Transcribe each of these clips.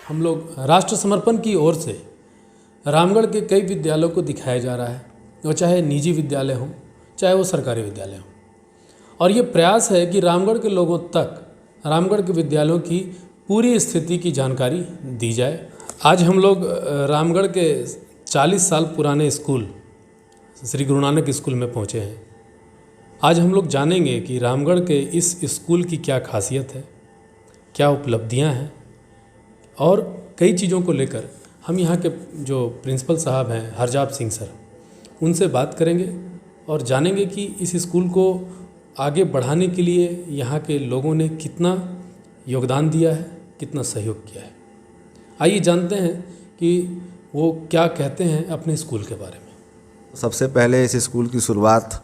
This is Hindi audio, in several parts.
हम लोग राष्ट्र समर्पण की ओर से रामगढ़ के कई विद्यालयों को दिखाया जा रहा है, वो चाहे निजी विद्यालय हों चाहे वो सरकारी विद्यालय हों। और ये प्रयास है कि रामगढ़ के लोगों तक रामगढ़ के विद्यालयों की पूरी स्थिति की जानकारी दी जाए। आज हम लोग रामगढ़ के 40 साल पुराने स्कूल श्री गुरु नानक स्कूल में पहुँचे हैं। आज हम लोग जानेंगे कि रामगढ़ के इस स्कूल की क्या खासियत है, क्या उपलब्धियां हैं, और कई चीज़ों को लेकर हम यहाँ के जो प्रिंसिपल साहब हैं हरजाप सिंह सर, उनसे बात करेंगे और जानेंगे कि इस स्कूल को आगे बढ़ाने के लिए यहाँ के लोगों ने कितना योगदान दिया है, कितना सहयोग किया है। आइए जानते हैं कि वो क्या कहते हैं अपने स्कूल के बारे में। सबसे पहले इस स्कूल की शुरुआत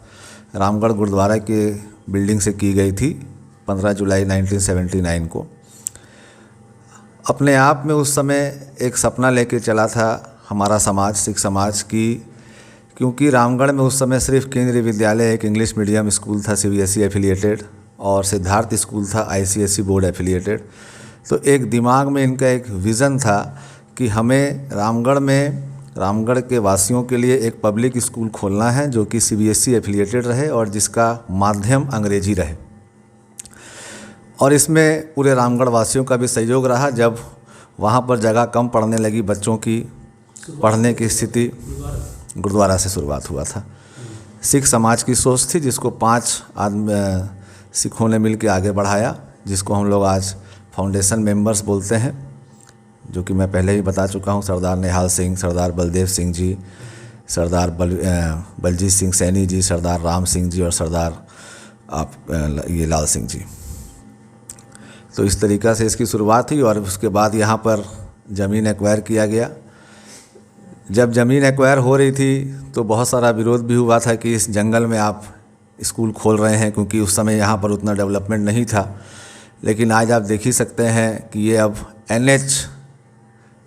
रामगढ़ गुरुद्वारा के बिल्डिंग से की गई थी 15 जुलाई 1979 को। अपने आप में उस समय एक सपना लेके चला था हमारा समाज, सिख समाज की, क्योंकि रामगढ़ में उस समय सिर्फ केंद्रीय विद्यालय एक इंग्लिश मीडियम स्कूल था CBSE एफिलिएटेड और सिद्धार्थ स्कूल था ICSE बोर्ड एफिलिएटेड। तो एक दिमाग में इनका एक विज़न था कि हमें रामगढ़ के वासियों के लिए एक पब्लिक स्कूल खोलना है जो कि CBSE एफिलिएटेड रहे और जिसका माध्यम अंग्रेजी रहे। और इसमें पूरे रामगढ़ वासियों का भी सहयोग रहा। जब वहाँ पर जगह कम पड़ने लगी बच्चों की पढ़ने की स्थिति, गुरुद्वारा से शुरुआत हुआ था। सिख समाज की सोच थी जिसको 5 सिखों ने मिल के आगे बढ़ाया, जिसको हम लोग आज फाउंडेशन मेंबर्स बोलते हैं, जो कि मैं पहले ही बता चुका हूँ। सरदार निहाल सिंह, सरदार बलदेव सिंह जी, सरदार बलजीत सिंह सैनी जी, सरदार राम सिंह जी और सरदार लाल सिंह जी। तो इस तरीक़ा से इसकी शुरुआत हुई और उसके बाद यहाँ पर ज़मीन एक्वायर किया गया। जब ज़मीन एक्वायर हो रही थी तो बहुत सारा विरोध भी हुआ था कि इस जंगल में आप स्कूल खोल रहे हैं, क्योंकि उस समय यहाँ पर उतना डेवलपमेंट नहीं था। लेकिन आज आप देख ही सकते हैं कि ये अब NH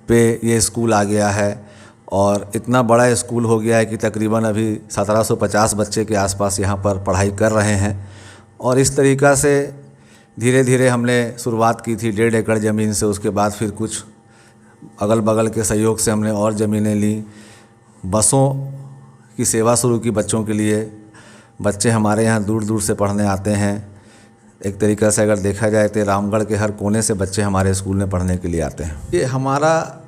पे ये स्कूल आ गया है और इतना बड़ा स्कूल हो गया है कि तकरीबन अभी 1750 बच्चे के आसपास यहाँ पर पढ़ाई कर रहे हैं। और इस तरीक़ा से धीरे धीरे हमने शुरुआत की थी 1.5 एकड़ ज़मीन से। उसके बाद फिर कुछ अगल बगल के सहयोग से हमने और ज़मीनें ली, बसों की सेवा शुरू की बच्चों के लिए। बच्चे हमारे यहाँ दूर दूर से पढ़ने आते हैं। एक तरीक़ा से अगर देखा जाए तो रामगढ़ के हर कोने से बच्चे हमारे स्कूल में पढ़ने के लिए आते हैं। ये हमारा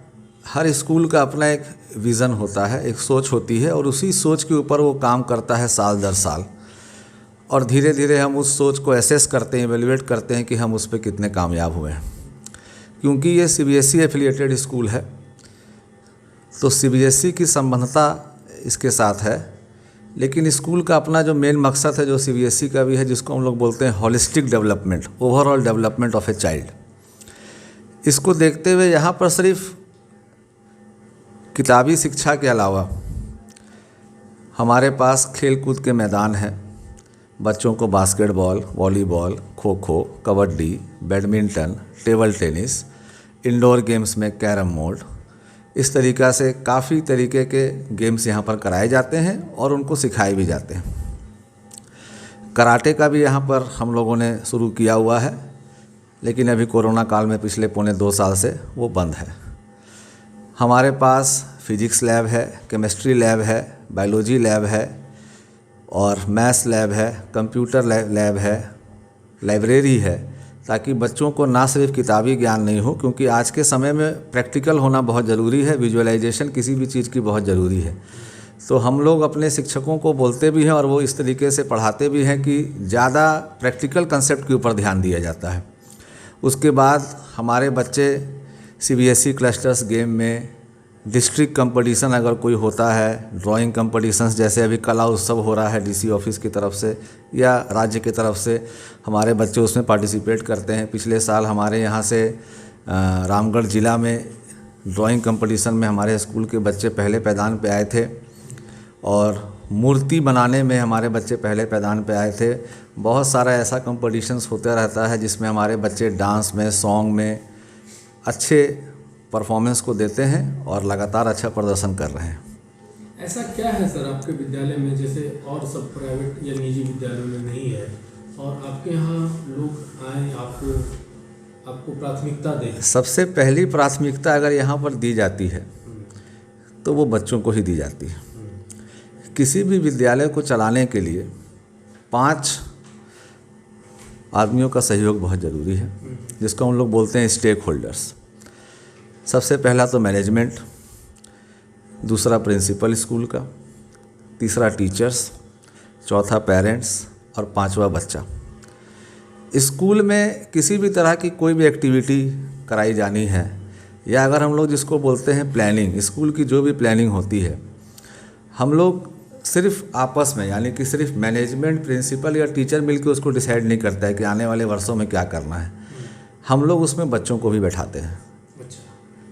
हर स्कूल का अपना एक विज़न होता है, एक सोच होती है और उसी सोच के ऊपर वो काम करता है साल दर साल। और धीरे धीरे हम उस सोच को एसेस करते हैं, इवेल्युएट करते हैं कि हम उस पर कितने कामयाब हुए हैं। क्योंकि ये CBSE एफिलिएटेड स्कूल है तो CBSE की संबद्धता इसके साथ है, लेकिन स्कूल का अपना जो मेन मकसद है जो CBSE का भी है, जिसको हम लोग बोलते हैं holistic development, overall development of a child. इसको देखते हुए यहाँ पर सिर्फ किताबी शिक्षा के अलावा हमारे पास खेल कूद के मैदान हैं। बच्चों को basketball, volleyball, kho kho, kabaddi, badminton, table tennis, indoor games में कैरम बोर्ड, इस तरीक़ा से काफ़ी तरीके के गेम्स यहाँ पर कराए जाते हैं और उनको सिखाए भी जाते हैं। कराटे का भी यहाँ पर हम लोगों ने शुरू किया हुआ है, लेकिन अभी कोरोना काल में पिछले 1.25 साल से वो बंद है। हमारे पास फिजिक्स लैब है, केमिस्ट्री लैब है, बायोलॉजी लैब है और मैथ्स लैब है, कंप्यूटर लैब है, लाइब्रेरी है, ताकि बच्चों को ना सिर्फ किताबी ज्ञान नहीं हो, क्योंकि आज के समय में प्रैक्टिकल होना बहुत ज़रूरी है, विजुअलाइजेशन किसी भी चीज़ की बहुत ज़रूरी है। तो हम लोग अपने शिक्षकों को बोलते भी हैं और वो इस तरीके से पढ़ाते भी हैं कि ज़्यादा प्रैक्टिकल कंसेप्ट के ऊपर ध्यान दिया जाता है। उसके बाद हमारे बच्चे CBSE क्लस्टर्स गेम में डिस्ट्रिक्ट कंपटीशन अगर कोई होता है, ड्राइंग कंपटीशंस, जैसे अभी कला उत्सव हो रहा है DC ऑफिस की तरफ से या राज्य की तरफ से, हमारे बच्चे उसमें पार्टिसिपेट करते हैं। पिछले साल हमारे यहाँ से रामगढ़ ज़िला में ड्राइंग कंपटीशन में हमारे स्कूल के बच्चे पहले पैदान पे आए थे और मूर्ति बनाने में हमारे बच्चे पहले पैदान पे आए थे। बहुत सारा ऐसा कंपटीशंस होता रहता है जिसमें हमारे बच्चे डांस में, सॉन्ग में अच्छे परफॉर्मेंस को देते हैं और लगातार अच्छा प्रदर्शन कर रहे हैं। ऐसा क्या है सर आपके विद्यालय में, जैसे और सब प्राइवेट या निजी विद्यालयों में नहीं है, और आपके यहाँ लोग आए, आपको को प्राथमिकता दें? सबसे पहली प्राथमिकता अगर यहाँ पर दी जाती है तो वो बच्चों को ही दी जाती है। किसी भी विद्यालय को चलाने के लिए 5 आदमियों का सहयोग बहुत ज़रूरी है, जिसको हम लोग बोलते हैं स्टेक होल्डर्स। सबसे पहला तो मैनेजमेंट, दूसरा प्रिंसिपल स्कूल का, तीसरा टीचर्स, चौथा पेरेंट्स और 5वां बच्चा। स्कूल में किसी भी तरह की कोई भी एक्टिविटी कराई जानी है, या अगर हम लोग जिसको बोलते हैं प्लानिंग, स्कूल की जो भी प्लानिंग होती है, हम लोग सिर्फ आपस में, यानी कि सिर्फ मैनेजमेंट, प्रिंसिपल या टीचर मिलकर उसको डिसाइड नहीं करता है कि आने वाले वर्षों में क्या करना है। हम लोग उसमें बच्चों को भी बैठाते हैं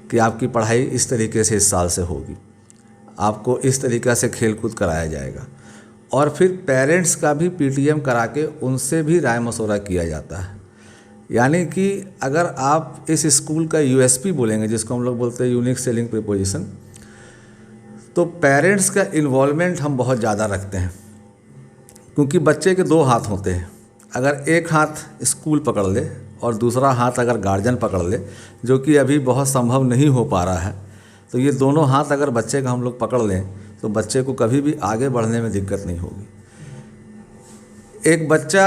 कि आपकी पढ़ाई इस तरीके से इस साल से होगी, आपको इस तरीक़े से खेलकूद कराया जाएगा। और फिर पेरेंट्स का भी पीटीएम करा के उनसे भी राय मशवरा किया जाता है। यानी कि अगर आप इस स्कूल का यूएसपी बोलेंगे, जिसको हम लोग बोलते हैं यूनिक सेलिंग प्रीपोजिशन, तो पेरेंट्स का इन्वॉल्वमेंट हम बहुत ज़्यादा रखते हैं, क्योंकि बच्चे के 2 हाथ होते हैं। अगर एक हाथ स्कूल पकड़ ले और दूसरा हाथ अगर गार्जियन पकड़ ले, जो कि अभी बहुत संभव नहीं हो पा रहा है, तो ये दोनों हाथ अगर बच्चे का हम लोग पकड़ लें तो बच्चे को कभी भी आगे बढ़ने में दिक्कत नहीं होगी। एक बच्चा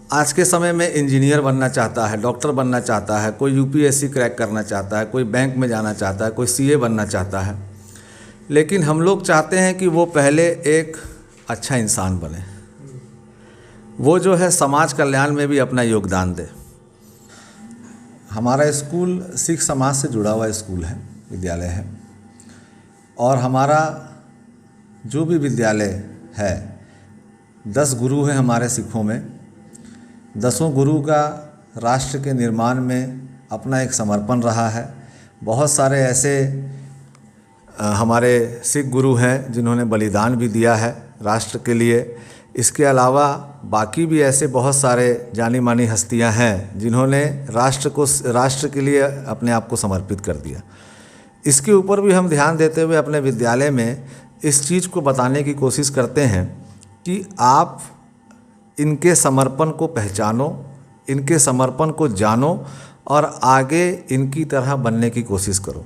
आज के समय में इंजीनियर बनना चाहता है, डॉक्टर बनना चाहता है, कोई यूपीएससी क्रैक करना चाहता है, कोई बैंक में जाना चाहता है, कोई सीए बनना चाहता है, लेकिन हम लोग चाहते हैं कि वो पहले एक अच्छा इंसान बने, वो जो है समाज कल्याण में भी अपना योगदान दे। हमारा स्कूल सिख समाज से जुड़ा हुआ स्कूल है, विद्यालय है, और हमारा जो भी विद्यालय है, 10 गुरु हैं हमारे सिखों में। 10 गुरु का राष्ट्र के निर्माण में अपना एक समर्पण रहा है। बहुत सारे ऐसे हमारे सिख गुरु हैं जिन्होंने बलिदान भी दिया है राष्ट्र के लिए। इसके अलावा बाकी भी ऐसे बहुत सारे जानी मानी हस्तियां हैं जिन्होंने राष्ट्र के लिए अपने आप को समर्पित कर दिया। इसके ऊपर भी हम ध्यान देते हुए अपने विद्यालय में इस चीज़ को बताने की कोशिश करते हैं कि आप इनके समर्पण को पहचानो, इनके समर्पण को जानो और आगे इनकी तरह बनने की कोशिश करो।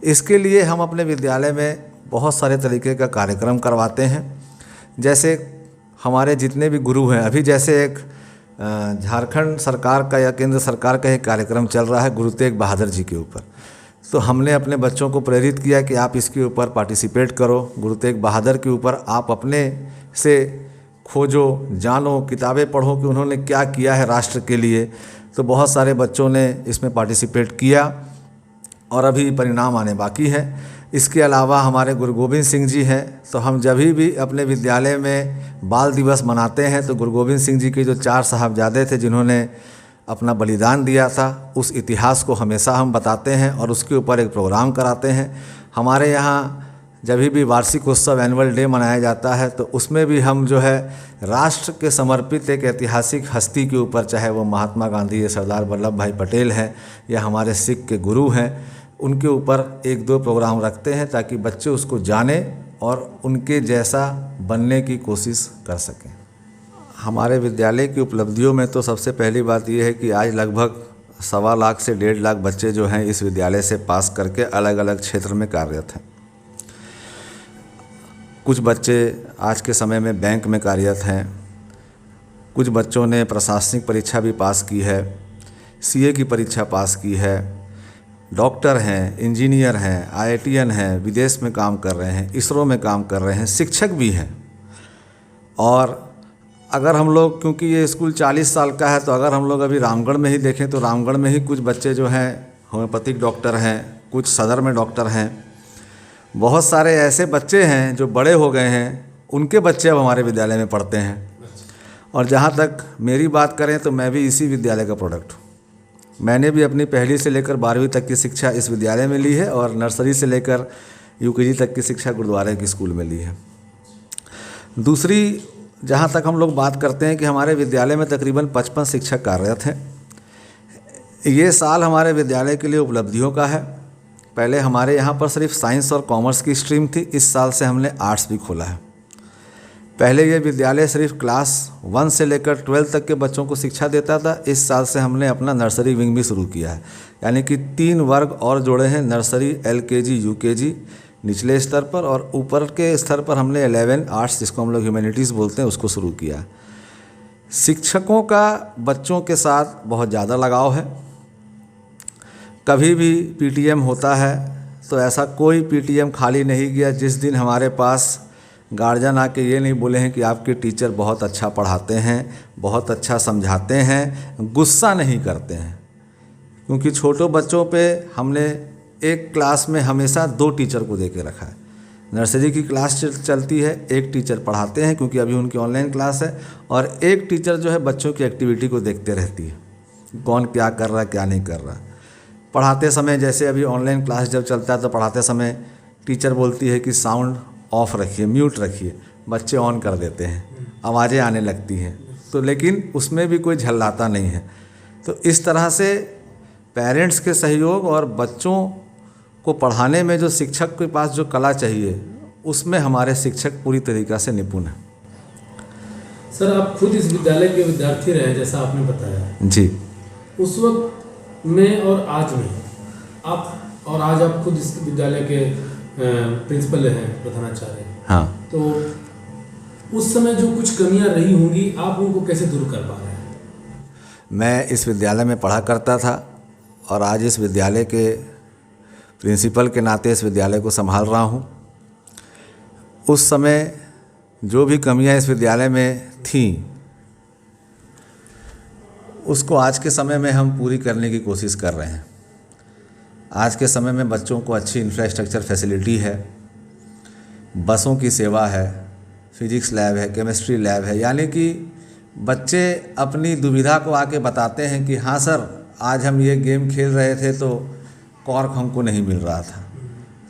इसके लिए हम अपने विद्यालय में बहुत सारे तरीके का कार्यक्रम करवाते हैं। जैसे हमारे जितने भी गुरु हैं, अभी जैसे एक झारखंड सरकार का या केंद्र सरकार का एक कार्यक्रम चल रहा है गुरु तेग बहादुर जी के ऊपर, तो हमने अपने बच्चों को प्रेरित किया कि आप इसके ऊपर पार्टिसिपेट करो। गुरु तेग बहादुर के ऊपर आप अपने से खोजो, जानो, किताबें पढ़ो कि उन्होंने क्या किया है राष्ट्र के लिए। तो बहुत सारे बच्चों ने इसमें पार्टिसिपेट किया और अभी परिणाम आने बाकी है। इसके अलावा हमारे गुरु गोविंद सिंह जी हैं, तो हम जब भी अपने विद्यालय में बाल दिवस मनाते हैं तो गुरु गोविंद सिंह जी के जो 4 साहबजादे थे जिन्होंने अपना बलिदान दिया था, उस इतिहास को हमेशा हम बताते हैं और उसके ऊपर एक प्रोग्राम कराते हैं। हमारे यहाँ जब भी वार्षिक उत्सव एनुअल डे मनाया जाता है तो उसमें भी हम जो है राष्ट्र के समर्पित एक ऐतिहासिक हस्ती के ऊपर, चाहे वो महात्मा गांधी या सरदार वल्लभ भाई पटेल हैं या हमारे सिख के गुरु हैं, उनके ऊपर 1-2 प्रोग्राम रखते हैं ताकि बच्चे उसको जाने और उनके जैसा बनने की कोशिश कर सकें। हमारे विद्यालय की उपलब्धियों में तो सबसे पहली बात यह है कि आज लगभग 1.25 लाख से 1.5 लाख बच्चे जो हैं इस विद्यालय से पास करके अलग अलग क्षेत्र में कार्यरत हैं। कुछ बच्चे आज के समय में बैंक में कार्यरत हैं, कुछ बच्चों ने प्रशासनिक परीक्षा भी पास की है, सीए की परीक्षा पास की है, डॉक्टर हैं, इंजीनियर हैं, आईआईटीएन हैं, विदेश में काम कर रहे हैं, इसरो में काम कर रहे हैं, शिक्षक भी हैं। और अगर हम लोग, क्योंकि ये स्कूल 40 साल का है, तो अगर हम लोग अभी रामगढ़ में ही देखें तो रामगढ़ में ही कुछ बच्चे जो हैं होम्योपैथिक डॉक्टर हैं, कुछ सदर में डॉक्टर हैं। बहुत सारे ऐसे बच्चे हैं जो बड़े हो गए हैं, उनके बच्चे अब हमारे विद्यालय में पढ़ते हैं। और जहाँ तक मेरी बात करें तो मैं भी इसी विद्यालय का प्रोडक्ट हूँ। मैंने भी अपनी 1ली से लेकर 12वीं तक की शिक्षा इस विद्यालय में ली है और नर्सरी से लेकर यूकेजी तक की शिक्षा गुरुद्वारे की स्कूल में ली है। दूसरी, जहाँ तक हम लोग बात करते हैं कि हमारे विद्यालय में तकरीबन 55 शिक्षक कार्यरत हैं। ये साल हमारे विद्यालय के लिए उपलब्धियों का है। पहले हमारे यहाँ पर सिर्फ साइंस और कॉमर्स की स्ट्रीम थी, इस साल से हमने आर्ट्स भी खोला है। पहले ये विद्यालय सिर्फ क्लास 1 से लेकर 12 तक के बच्चों को शिक्षा देता था। इस साल से हमने अपना नर्सरी विंग भी शुरू किया है, यानी कि 3 वर्ग और जोड़े हैं। नर्सरी, LKG, UKG निचले स्तर पर, और ऊपर के स्तर पर हमने 11 आर्ट्स, जिसको हम लोग ह्यूमैनिटीज़ बोलते हैं, उसको शुरू किया। शिक्षकों का बच्चों के साथ बहुत ज़्यादा लगाव है। कभी भी PTM होता है तो ऐसा कोई PTM खाली नहीं गया जिस दिन हमारे पास गार्जियन आके ये नहीं बोले हैं कि आपके टीचर बहुत अच्छा पढ़ाते हैं, बहुत अच्छा समझाते हैं, गुस्सा नहीं करते हैं। क्योंकि छोटों बच्चों पे हमने एक क्लास में हमेशा 2 टीचर को दे के रखा है। नर्सरी की क्लास चलती है, एक टीचर पढ़ाते हैं क्योंकि अभी उनकी ऑनलाइन क्लास है, और एक टीचर जो है बच्चों की एक्टिविटी को देखते रहती है, कौन क्या कर रहा है, क्या नहीं कर रहा। पढ़ाते समय, जैसे अभी ऑनलाइन क्लास जब चलता है तो पढ़ाते समय टीचर बोलती है कि साउंड ऑफ रखिए, म्यूट रखिए, बच्चे ऑन कर देते हैं, आवाज़ें आने लगती हैं, तो लेकिन उसमें भी कोई झल्लाता नहीं है। तो इस तरह से पेरेंट्स के सहयोग और बच्चों को पढ़ाने में जो शिक्षक के पास जो कला चाहिए, उसमें हमारे शिक्षक पूरी तरीक़ा से निपुण हैं। सर, आप खुद इस विद्यालय के विद्यार्थी रहे, जैसा आपने बताया जी। उस वक्त में और आज में आप खुद इस विद्यालय के प्रिंसिपल हैं, प्रधानाचार्य। हाँ। तो उस समय जो कुछ कमियां रही होंगी, आप उनको कैसे दूर कर पा रहे हैं? मैं इस विद्यालय में पढ़ा करता था और आज इस विद्यालय के प्रिंसिपल के नाते इस विद्यालय को संभाल रहा हूँ। उस समय जो भी कमियां इस विद्यालय में थीं, उसको आज के समय में हम पूरी करने की कोशिश कर रहे हैं। आज के समय में बच्चों को अच्छी इंफ्रास्ट्रक्चर फैसिलिटी है, बसों की सेवा है, फिजिक्स लैब है, केमिस्ट्री लैब है, यानी कि बच्चे अपनी दुविधा को आके बताते हैं कि हाँ सर, आज हम ये गेम खेल रहे थे तो कॉर्क हमको नहीं मिल रहा था।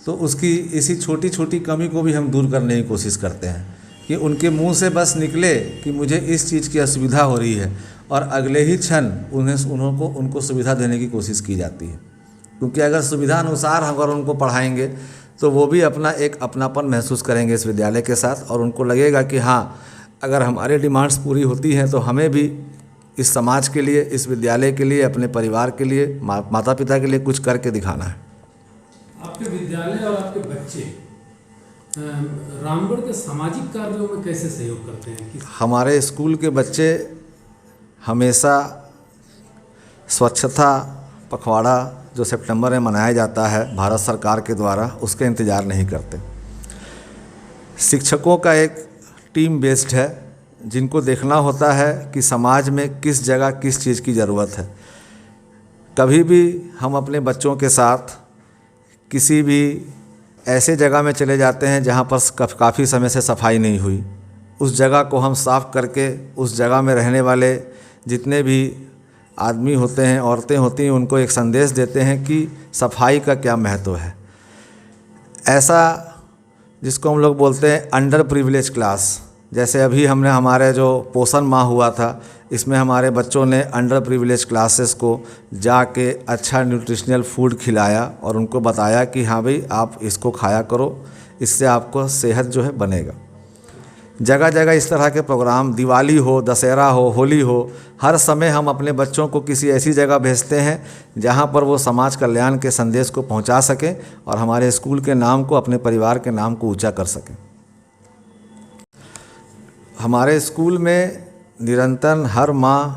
तो उसकी इसी छोटी छोटी कमी को भी हम दूर करने की कोशिश करते हैं कि उनके मुंह से बस निकले कि मुझे इस चीज़ की असुविधा हो रही है, और अगले ही क्षण उनको सुविधा देने की कोशिश की जाती है। क्योंकि अगर सुविधा अनुसार अगर उनको पढ़ाएंगे तो वो भी अपना एक अपनापन महसूस करेंगे इस विद्यालय के साथ, और उनको लगेगा कि हाँ, अगर हमारे डिमांड्स पूरी होती हैं तो हमें भी इस समाज के लिए, इस विद्यालय के लिए, अपने परिवार के लिए, माता पिता के लिए कुछ करके दिखाना है। आपके विद्यालय और आपके बच्चे रामगढ़ के सामाजिक कार्यों में कैसे सहयोग करते हैं? हमारे स्कूल के बच्चे हमेशा स्वच्छता पखवाड़ा जो सितंबर में मनाया जाता है भारत सरकार के द्वारा, उसका इंतज़ार नहीं करते। शिक्षकों का एक टीम बेस्ड है, जिनको देखना होता है कि समाज में किस जगह किस चीज़ की ज़रूरत है। कभी भी हम अपने बच्चों के साथ किसी भी ऐसे जगह में चले जाते हैं जहाँ पर काफ़ी समय से सफाई नहीं हुई, उस जगह को हम साफ़ करके उस जगह में रहने वाले जितने भी आदमी होते हैं, औरतें होती हैं, उनको एक संदेश देते हैं कि सफाई का क्या महत्व है। ऐसा जिसको हम लोग बोलते हैं अंडर प्रिविलेज क्लास, जैसे अभी हमने हमारे जो पोषण माह हुआ था, इसमें हमारे बच्चों ने अंडर प्रिविलेज क्लासेस को जाके अच्छा न्यूट्रिशनल फूड खिलाया और उनको बताया कि हाँ भाई, आप इसको खाया करो, इससे आपको सेहत जो है बनेगा। जगह जगह इस तरह के प्रोग्राम, दिवाली हो, दशहरा हो, होली हो, हर समय हम अपने बच्चों को किसी ऐसी जगह भेजते हैं जहां पर वो समाज कल्याण के संदेश को पहुंचा सकें और हमारे स्कूल के नाम को, अपने परिवार के नाम को ऊंचा कर सकें। हमारे स्कूल में निरंतर हर माह,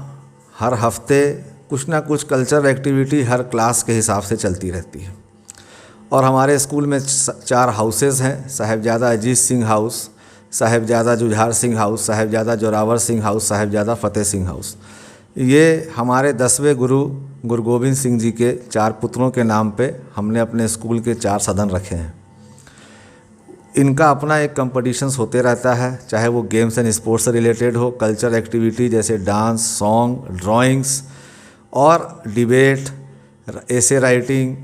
हर हफ्ते कुछ ना कुछ कल्चरल एक्टिविटी हर क्लास के हिसाब से चलती रहती है। और हमारे स्कूल में 4 हाउसेज़ हैं, Sahibzada Ajit Singh house, Sahibzada Jujhar Singh house, Sahibzada Zorawar Singh house, Sahibzada Fateh Singh house. ये हमारे 10वें गुरु गोविंद सिंह जी के 4 पुत्रों के नाम पे हमने अपने स्कूल के 4 सदन रखे हैं। इनका अपना एक कंपटीशंस होते रहता है, चाहे वो गेम्स एंड स्पोर्ट्स से रिलेटेड हो, कल्चरल एक्टिविटी जैसे डांस, सॉन्ग, ड्राइंग्स और डिबेट, एसे राइटिंग,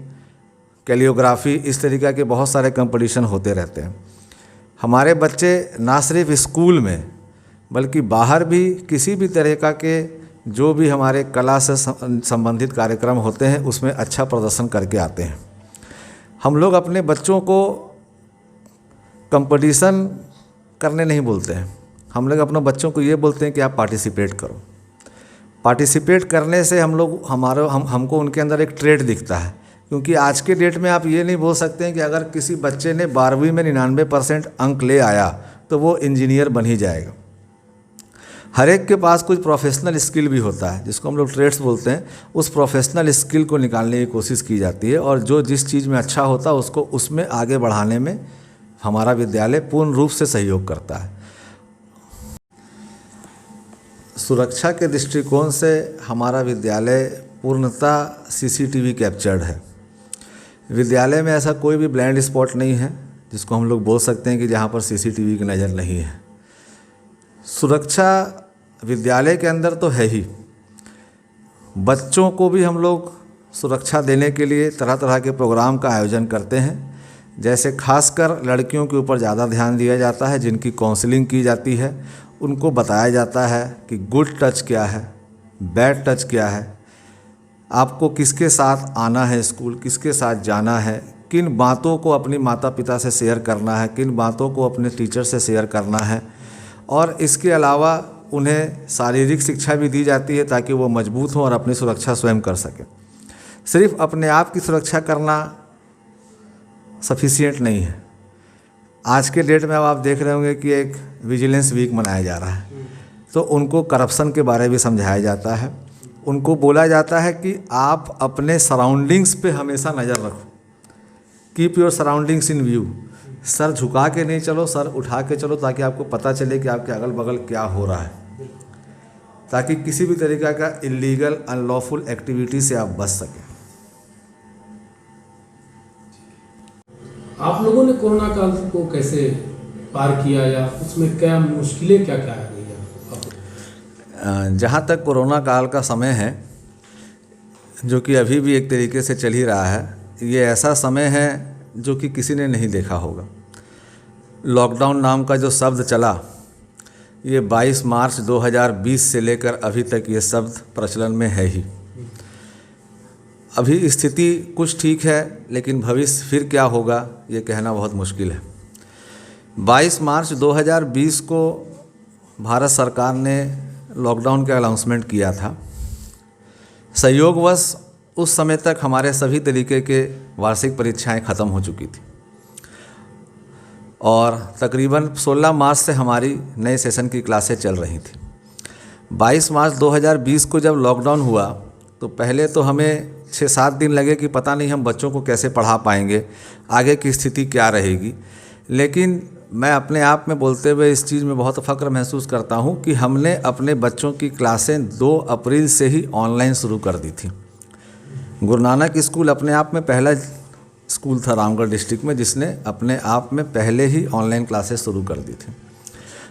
कैलियोग्राफी, इस तरीक़ा के बहुत सारे कंपटीशन होते रहते हैं। हमारे बच्चे ना सिर्फ स्कूल में बल्कि बाहर भी किसी भी तरीक़ा के जो भी हमारे कला से संबंधित कार्यक्रम होते हैं उसमें अच्छा प्रदर्शन करके आते हैं। हम लोग अपने बच्चों को कंपटीशन करने नहीं बोलते हैं, हम लोग अपने बच्चों को ये बोलते हैं कि आप पार्टिसिपेट करो। पार्टिसिपेट करने से हमको उनके अंदर एक ट्रेड दिखता है, क्योंकि आज के डेट में आप ये नहीं बोल सकते हैं कि अगर किसी बच्चे ने 12वीं में 99% अंक ले आया तो वो इंजीनियर बन ही जाएगा। हर एक के पास कुछ प्रोफेशनल स्किल भी होता है, जिसको हम लोग ट्रेड्स बोलते हैं। उस प्रोफेशनल स्किल को निकालने की कोशिश की जाती है, और जो जिस चीज़ में अच्छा होता है उसको उसमें आगे बढ़ाने में हमारा विद्यालय पूर्ण रूप से सहयोग करता है। सुरक्षा के दृष्टिकोण से हमारा विद्यालय पूर्णतः सीसीटीवी कैप्चर्ड है। विद्यालय में ऐसा कोई भी ब्लाइंड स्पॉट नहीं है जिसको हम लोग बोल सकते हैं कि जहाँ पर सीसीटीवी की नज़र नहीं है। सुरक्षा विद्यालय के अंदर तो है ही, बच्चों को भी हम लोग सुरक्षा देने के लिए तरह तरह के प्रोग्राम का आयोजन करते हैं। जैसे खासकर लड़कियों के ऊपर ज़्यादा ध्यान दिया जाता है, जिनकी काउंसलिंग की जाती है। उनको बताया जाता है कि गुड टच क्या है, बैड टच क्या है, आपको किसके साथ आना है स्कूल, किसके साथ जाना है, किन बातों को अपनी माता पिता से शेयर करना है, किन बातों को अपने टीचर से शेयर करना है। और इसके अलावा उन्हें शारीरिक शिक्षा भी दी जाती है ताकि वो मजबूत हों और अपनी सुरक्षा स्वयं कर सकें। सिर्फ अपने आप की सुरक्षा करना सफिशिएंट नहीं है। आज के डेट में अब आप देख रहे होंगे कि एक विजिलेंस वीक मनाया जा रहा है, तो उनको करप्शन के बारे में समझाया जाता है। उनको बोला जाता है कि आप अपने सराउंडिंग्स पे हमेशा नज़र रखो, keep your surroundings in view. Sir झुका के नहीं चलो, सर उठा के चलो, ताकि आपको पता चले कि आपके अगल बगल क्या हो रहा है, ताकि किसी भी तरीक़ा का इलीगल अनलॉफुल एक्टिविटी से आप बच सकें। आप लोगों ने कोरोना काल को कैसे पार किया, या उसमें क्या मुश्किलें क्या क्या आ गई हैं? जहाँ तक कोरोना काल का समय है, जो कि अभी भी एक तरीके से चल ही रहा है, ये ऐसा समय है जो कि किसी ने नहीं देखा होगा। लॉकडाउन नाम का जो शब्द चला, ये 22 मार्च 2020 से लेकर अभी तक ये शब्द प्रचलन में है ही। अभी स्थिति कुछ ठीक है, लेकिन भविष्य फिर क्या होगा ये कहना बहुत मुश्किल है। 22 मार्च 2020 को भारत सरकार ने लॉकडाउन का अनाउंसमेंट किया था। संयोगवश उस समय तक हमारे सभी तरीके के वार्षिक परीक्षाएं ख़त्म हो चुकी थी, और तकरीबन 16 मार्च से हमारी नए सेशन की क्लासें चल रही थी। 22 मार्च 2020 को जब लॉकडाउन हुआ तो पहले तो हमें 6-7 दिन लगे कि पता नहीं हम बच्चों को कैसे पढ़ा पाएंगे, आगे की स्थिति क्या रहेगी। लेकिन मैं अपने आप में बोलते हुए इस चीज़ में बहुत फ़ख्र महसूस करता हूँ कि हमने अपने बच्चों की क्लासें 2 अप्रैल से ही ऑनलाइन शुरू कर दी थी। गुरु नानक स्कूल अपने आप में पहला स्कूल था रामगढ़ डिस्ट्रिक्ट में जिसने अपने आप में पहले ही ऑनलाइन क्लासेस शुरू कर दी थी।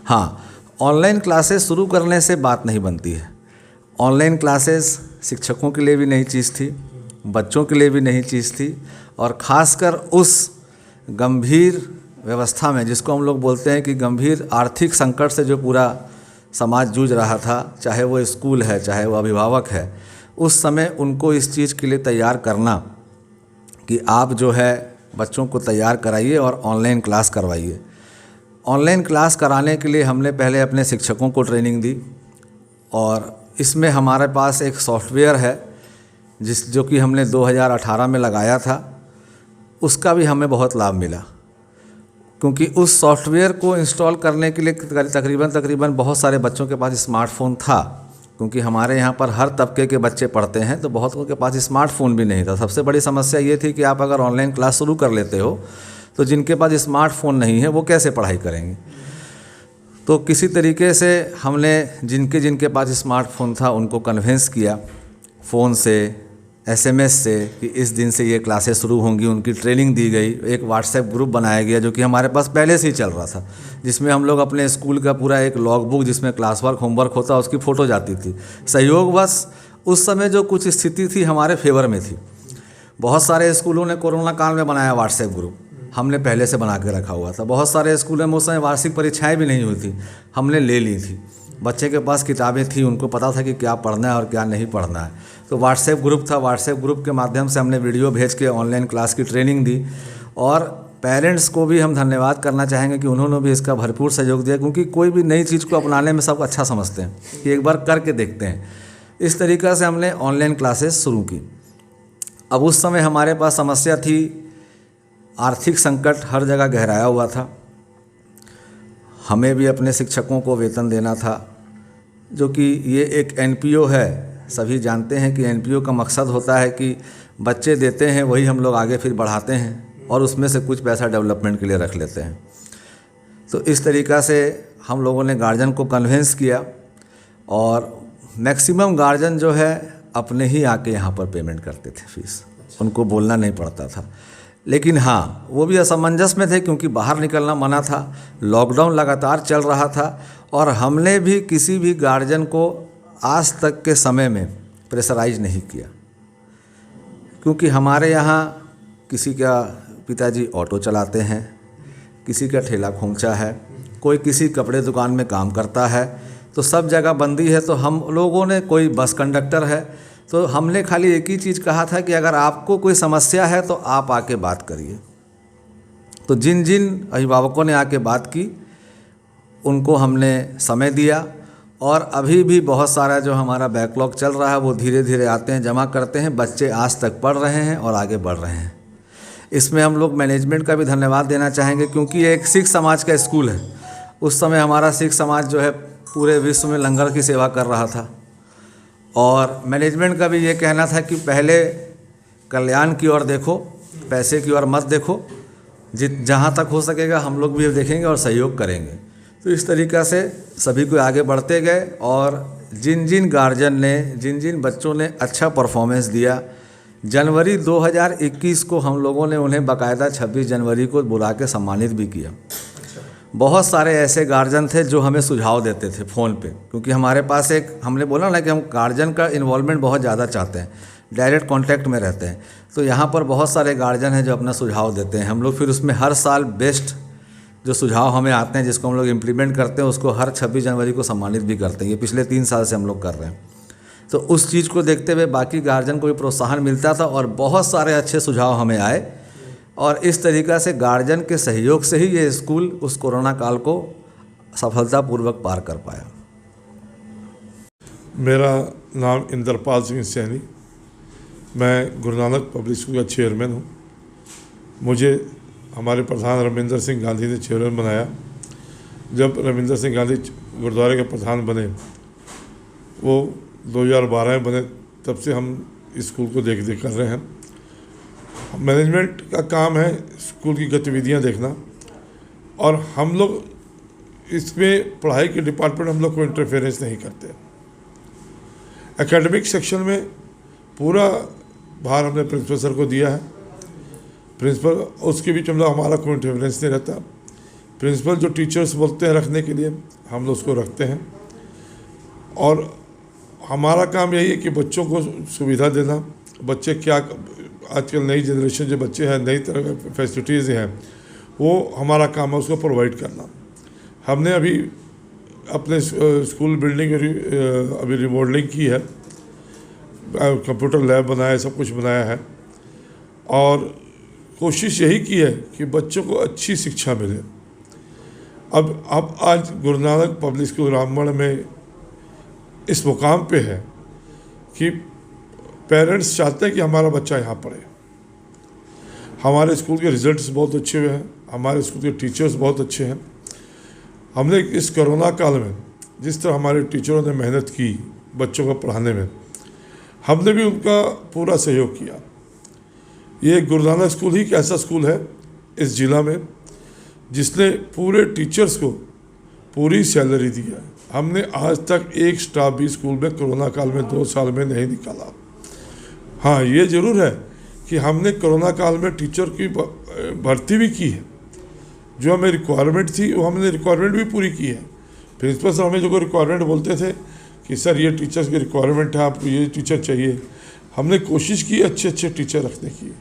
हाँ, ऑनलाइन क्लासेस शुरू करने से बात नहीं बनती है। ऑनलाइन क्लासेस शिक्षकों के लिए भी नई चीज़ थी, बच्चों के लिए भी नई चीज़ थी, और ख़ासकर उस गंभीर व्यवस्था में जिसको हम लोग बोलते हैं कि गंभीर आर्थिक संकट से जो पूरा समाज जूझ रहा था, चाहे वो स्कूल है, चाहे वो अभिभावक है, उस समय उनको इस चीज़ के लिए तैयार करना कि आप जो है बच्चों को तैयार कराइए और ऑनलाइन क्लास करवाइए। ऑनलाइन क्लास कराने के लिए हमने पहले अपने शिक्षकों को ट्रेनिंग दी, और इसमें हमारे पास एक सॉफ्टवेयर है जो कि हमने 2018 में लगाया था। उसका भी हमें बहुत लाभ मिला, क्योंकि उस सॉफ्टवेयर को इंस्टॉल करने के लिए तकरीबन बहुत सारे बच्चों के पास स्मार्टफोन था, क्योंकि हमारे यहाँ पर हर तबके के बच्चे पढ़ते हैं, तो बहुतों के पास स्मार्टफोन भी नहीं था। सबसे बड़ी समस्या ये थी कि आप अगर ऑनलाइन क्लास शुरू कर लेते हो तो जिनके पास स्मार्टफोन नहीं है वो कैसे पढ़ाई करेंगे। तो किसी तरीके से हमने जिनके पास स्मार्टफोन था उनको कन्विंस किया फ़ोन से, SMS से कि इस दिन से ये क्लासेस शुरू होंगी। उनकी ट्रेनिंग दी गई। एक व्हाट्सएप ग्रुप बनाया गया जो कि हमारे पास पहले से ही चल रहा था, जिसमें हम लोग अपने स्कूल का पूरा एक लॉग बुक जिसमें क्लास वर्क होमवर्क होता उसकी फ़ोटो जाती थी। सहयोगवश उस समय जो कुछ स्थिति थी हमारे फेवर में थी। बहुत सारे स्कूलों ने कोरोना काल में बनाया व्हाट्सएप ग्रुप, हमने पहले से बना के रखा हुआ था। बहुत सारे स्कूलों में उस समय वार्षिक परीक्षाएँ भी नहीं हुई थी, हमने ले ली थी। बच्चे के पास किताबें थी, उनको पता था कि क्या पढ़ना है और क्या नहीं पढ़ना है। तो व्हाट्सएप ग्रुप था, व्हाट्सएप ग्रुप के माध्यम से हमने वीडियो भेज के ऑनलाइन क्लास की ट्रेनिंग दी। और पेरेंट्स को भी हम धन्यवाद करना चाहेंगे कि उन्होंने भी इसका भरपूर सहयोग दिया, क्योंकि कोई भी नई चीज़ को अपनाने में सब अच्छा समझते हैं कि एक बार करके देखते हैं। इस तरीक़ा से हमने ऑनलाइन क्लासेस शुरू की। अब उस समय हमारे पास समस्या थी, आर्थिक संकट हर जगह गहराया हुआ था। हमें भी अपने शिक्षकों को वेतन देना था, जो कि ये एक एनपीओ है। सभी जानते हैं कि एनपीओ का मकसद होता है कि बच्चे देते हैं, वही हम लोग आगे फिर बढ़ाते हैं और उसमें से कुछ पैसा डेवलपमेंट के लिए रख लेते हैं। तो इस तरीक़ा से हम लोगों ने गार्जियन को कन्विंस किया और मैक्सिमम गार्जियन जो है अपने ही आके यहाँ पर पेमेंट करते थे फीस, उनको बोलना नहीं पड़ता था। लेकिन हाँ, वो भी असमंजस में थे क्योंकि बाहर निकलना मना था, लॉकडाउन लगातार चल रहा था और हमने भी किसी भी गार्जियन को आज तक के समय में प्रेशराइज नहीं किया, क्योंकि हमारे यहाँ किसी का पिताजी ऑटो चलाते हैं, किसी का ठेला खोमचा है, कोई किसी कपड़े दुकान में काम करता है, तो सब जगह बंदी है। तो हम लोगों ने, कोई बस कंडक्टर है, तो हमने खाली एक ही चीज़ कहा था कि अगर आपको कोई समस्या है तो आप आके बात करिए। तो जिन जिन अभिभावकों ने आके बात की उनको हमने समय दिया और अभी भी बहुत सारा जो हमारा बैकलॉग चल रहा है वो धीरे धीरे आते हैं, जमा करते हैं। बच्चे आज तक पढ़ रहे हैं और आगे बढ़ रहे हैं। इसमें हम लोग मैनेजमेंट का भी धन्यवाद देना चाहेंगे, क्योंकि ये एक सिख समाज का स्कूल है। उस समय हमारा सिख समाज जो है पूरे विश्व में लंगर की सेवा कर रहा था और मैनेजमेंट का भी ये कहना था कि पहले कल्याण की ओर देखो, पैसे की ओर मत देखो। जहाँ तक हो सकेगा हम लोग भी देखेंगे और सहयोग करेंगे। तो इस तरीक़ा से सभी को आगे बढ़ते गए और जिन जिन गार्जियन ने, जिन जिन बच्चों ने अच्छा परफॉर्मेंस दिया, जनवरी 2021 को हम लोगों ने उन्हें बाकायदा 26 जनवरी को बुला के सम्मानित भी किया। बहुत सारे ऐसे गार्जियन थे जो हमें सुझाव देते थे फ़ोन पे, क्योंकि हमारे पास एक, हमने बोला ना कि हम गार्जियन का इन्वॉल्वमेंट बहुत ज़्यादा चाहते हैं, डायरेक्ट कांटेक्ट में रहते हैं। तो यहाँ पर बहुत सारे गार्जियन हैं जो अपना सुझाव देते हैं। हम लोग फिर उसमें हर साल बेस्ट जो सुझाव हमें आते हैं, जिसको हम लोग इम्प्लीमेंट करते हैं, उसको हर 26 जनवरी को सम्मानित भी करते हैं। ये पिछले 3 साल से हम लोग कर रहे हैं। तो उस चीज़ को देखते हुए बाकी गार्जियन को भी प्रोत्साहन मिलता था और बहुत सारे अच्छे सुझाव हमें आए और इस तरीक़ा से गार्जियन के सहयोग से ही ये स्कूल उस कोरोना काल को सफलतापूर्वक पार कर पाया। मेरा नाम इंद्रपाल सिंह सैनी, मैं गुरु नानक पब्लिक स्कूल का चेयरमैन हूँ। मुझे हमारे प्रधान रविंदर सिंह गांधी ने चेयरमैन बनाया। जब रविंदर सिंह गांधी गुरुद्वारे के प्रधान बने, वो 2012 में बने, तब से हम स्कूल को देख कर रहे हैं। मैनेजमेंट का काम है स्कूल की गतिविधियां देखना और हम लोग इसमें पढ़ाई के डिपार्टमेंट हम लोग को इंटरफेरेंस नहीं करते। एकेडमिक सेक्शन में पूरा भार हमने प्रिंसिपल सर को दिया है। प्रिंसिपल, उसके बीच हम लोग, हमारा कोई इंटरफेरेंस नहीं रहता। प्रिंसिपल जो टीचर्स बोलते हैं रखने के लिए, हम लोग उसको रखते हैं और हमारा काम यही है कि बच्चों को सुविधा देना। बच्चे क्या, आजकल नई जनरेशन जो बच्चे हैं, नई तरह के फैसिलिटीज़ हैं, वो हमारा काम है उसको प्रोवाइड करना। हमने अभी अपने स्कूल बिल्डिंग अभी रिमॉडलिंग की है, कंप्यूटर लैब बनाया है, सब कुछ बनाया है और कोशिश यही की है कि बच्चों को अच्छी शिक्षा मिले। अब आज गुरु नानक पब्लिक स्कूल रामगढ़ में इस मुकाम पे है कि पेरेंट्स चाहते हैं कि हमारा बच्चा यहाँ पढ़े। हमारे स्कूल के रिजल्ट्स बहुत अच्छे हुए हैं, हमारे स्कूल के टीचर्स बहुत अच्छे हैं। हमने इस कोरोना काल में जिस तरह हमारे टीचरों ने मेहनत की बच्चों को पढ़ाने में, हमने भी उनका पूरा सहयोग किया। ये गुरु नानक स्कूल ही एक ऐसा स्कूल है इस ज़िला में जिसने पूरे टीचर्स को पूरी सैलरी दी है। हमने आज तक एक स्टाफ भी स्कूल में कोरोना काल में 2 साल में नहीं निकाला। हाँ, ये ज़रूर है कि हमने कोरोना काल में टीचर की भर्ती भी की है। जो हमें रिक्वायरमेंट थी वो हमने रिक्वायरमेंट भी पूरी की है। प्रिंसिपल सर हमें जो रिक्वायरमेंट बोलते थे कि सर ये टीचर्स की रिक्वायरमेंट है, आपको ये टीचर चाहिए, हमने कोशिश की अच्छे अच्छे टीचर रखने की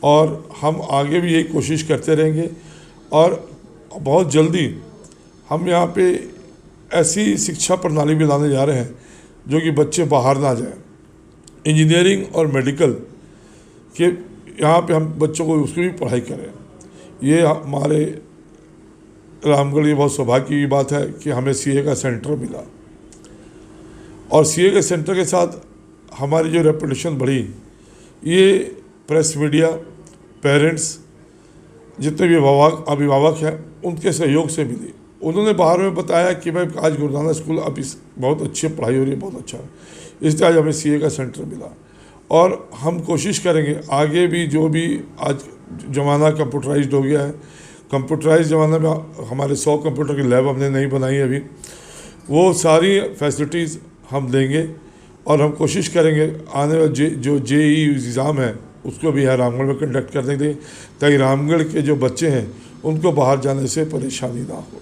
और हम आगे भी यही कोशिश करते रहेंगे। और बहुत जल्दी हम यहाँ पे ऐसी शिक्षा प्रणाली भी लाने जा रहे हैं जो कि बच्चे बाहर ना जाएं। इंजीनियरिंग और मेडिकल के यहाँ पे हम बच्चों को उसकी भी पढ़ाई करें। ये हमारे रामगढ़ की बहुत सौभाग्य की बात है कि हमें सीए का सेंटर मिला, और सीए के सेंटर के साथ हमारी जो रेपुटेशन बढ़ी, ये प्रेस मीडिया, पेरेंट्स, जितने भी अभिभावक हैं उनके सहयोग से मिली। उन्होंने बाहर में बताया कि भाई आज गुरु नानक स्कूल अब इस बहुत अच्छी पढ़ाई हो रही है, बहुत अच्छा है, इसलिए आज हमें सीए का सेंटर मिला। और हम कोशिश करेंगे आगे भी, जो भी आज ज़माना कंप्यूटराइज्ड हो गया है, कंप्यूटराइज ज़माने में हमारे 100 कंप्यूटर की लैब हमने नहीं बनाई अभी, वो सारी फैसिलिटीज़ हम देंगे। और हम कोशिश करेंगे आने वाले जो जेईई एग्ज़ाम है उसको भी यहाँ रामगढ़ में कंडक्ट करने के लिए, ताकि रामगढ़ के जो बच्चे हैं उनको बाहर जाने से परेशानी ना हो।